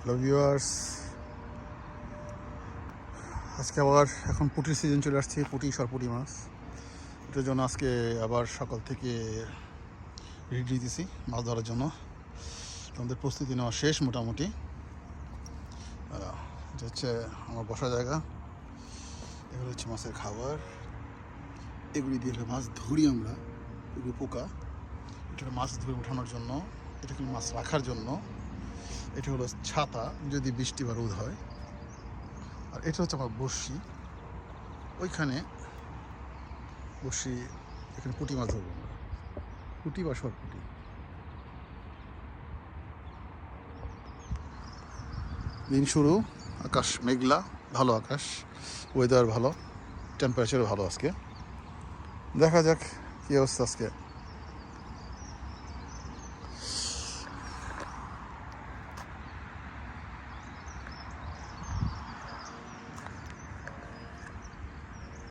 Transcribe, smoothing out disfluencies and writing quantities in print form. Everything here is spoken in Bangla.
হ্যালো ভিউয়ার্স, আজকে আবার এখন পুঁটির সিজন চলে আসছে। পুঁটি সরপুঁটি মাছ, এটার জন্য আজকে আবার সকাল থেকে রেডি দিয়েছি মাছ ধরার জন্য। আমাদের প্রস্তুতি নেওয়া শেষ মোটামুটি। এটা হচ্ছে আমার বসার জায়গা, এগুলো হচ্ছে মাছের খাবার। এগুলি দিয়ে মাছ ধরি আমরা, এগুলি পোকা। এটা মাছ ধরে ওঠানোর জন্য, এটা কিন্তু মাছ রাখার জন্য। এটা হলো ছাতা যদি বৃষ্টি বা রোদ হয়। আর এটা হচ্ছে আমার বড়শি, ওইখানে বড়শি, এখানে পুঁটি মাছ ধরবো আমরা, পুঁটি বা সরপুঁটি। দিন শুরু, আকাশ মেঘলা, ভালো আকাশ, ওয়েদার ভালো, টেম্পারেচারও ভালো আজকে। দেখা যাক কী অবস্থা আজকে।